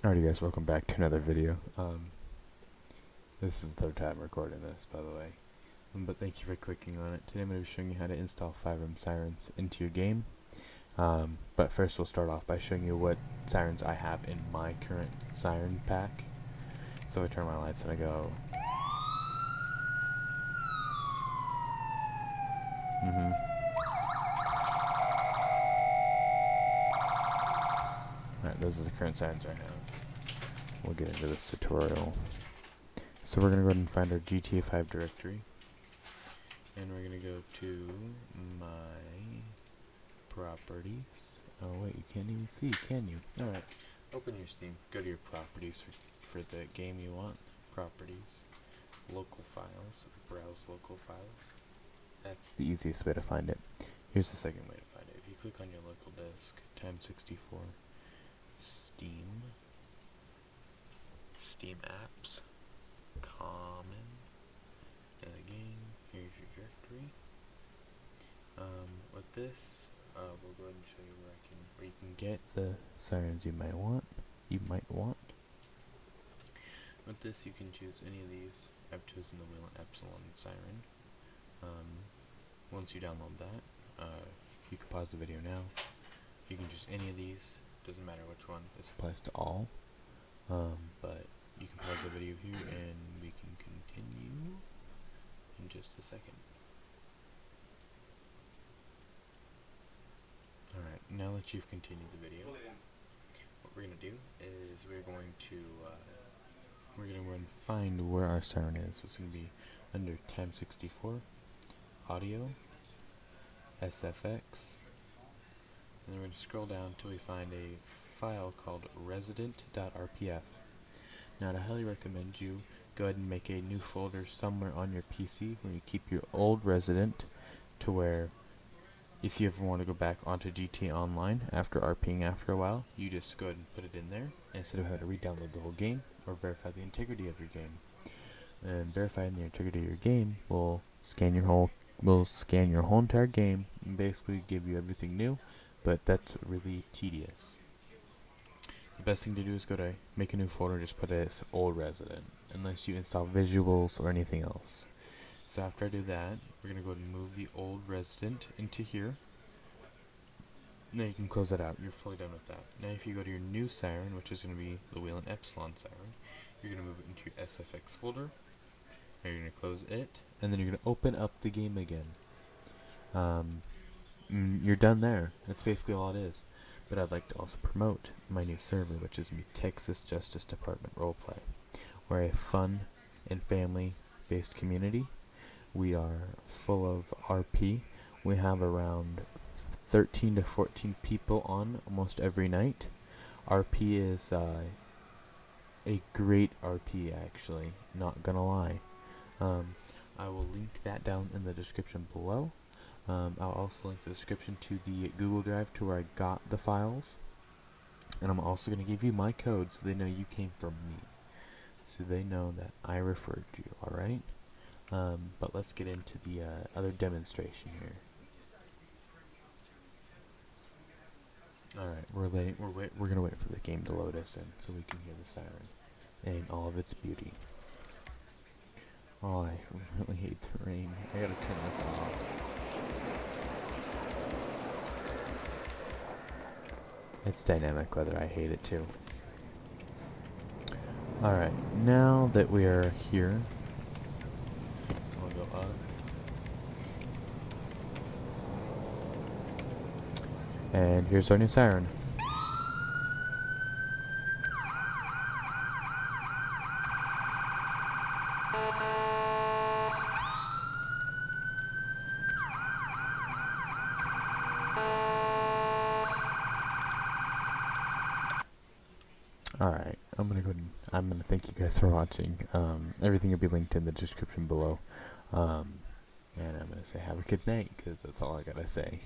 Alrighty guys, welcome back to another video. This is the third time recording this, by the way. But thank you for clicking on it. Today I'm going to be showing you how to install Fivem Sirens into your game. But first we'll start off by showing you what Sirens I have in my current Siren pack. So I turn my lights and I go... Alright, those are the current Sirens I have. We'll get into this tutorial. So we're going to go ahead and find our GTA 5 directory. And we're going to go to My Properties. Oh wait, you can't even see, can you? Alright, open your Steam, go to your properties for the game you want. Properties, local files, browse local files. That's the easiest way to find it. Here's the second way to find it. If you click on your local disk, times 64, Steam apps, common, and the game, here's your directory. With this, we'll go ahead and show you where you can get the Sirens you might want. With this, you can choose any of these. I've chosen the Wheel and Epsilon Siren. Once you download that, you can pause the video now. You can choose any of these. Doesn't matter which one. This applies to all. But you can pause the video here, and we can continue in just a second. Alright, now that you've continued the video, what we're going to do is we're going to go and find where our siren is. So it's going to be under tab 64, audio, SFX, and then we're going to scroll down until we find a file called resident.rpf. Now I'd highly recommend you go ahead and make a new folder somewhere on your PC where you keep your old resident, to where if you ever want to go back onto GTA Online after RPing after a while, you just go ahead and put it in there instead of having to re-download the whole game or verify the integrity of your game. And verifying the integrity of your game will scan your whole entire game and basically give you everything new, but that's really tedious. The best thing to do is go to make a new folder, just put it as old resident, unless you install visuals or anything else. So after I do that, we're going to go ahead and move the old resident into here. Now you can close that out. You're fully done with that. Now if you go to your new siren, which is going to be the Wheel and Epsilon siren, you're going to move it into your SFX folder. Now you're going to close it, and then you're going to open up the game again. You're done there. That's basically all it is. But I'd like to also promote my new server, which is Texas Justice Department Roleplay. We're a fun and family-based community. We are full of RP. We have around 13 to 14 people on almost every night. RP is a great RP, actually, not gonna lie. I will link that down in the description below. I'll also link the description to the Google Drive to where I got the files. And I'm also going to give you my code so they know you came from me. So they know that I referred you, alright? But let's get into the other demonstration here. Alright, we're going to wait for the game to load us in so we can hear the siren in all of its beauty. Oh, I really hate the rain. I gotta turn this off. It's dynamic weather, I hate it too. Alright, now that we are here, we'll go up. And here's our new siren. Alright, I'm gonna thank you guys for watching. Everything will be linked in the description below. And I'm gonna say have a good night, because that's all I gotta say.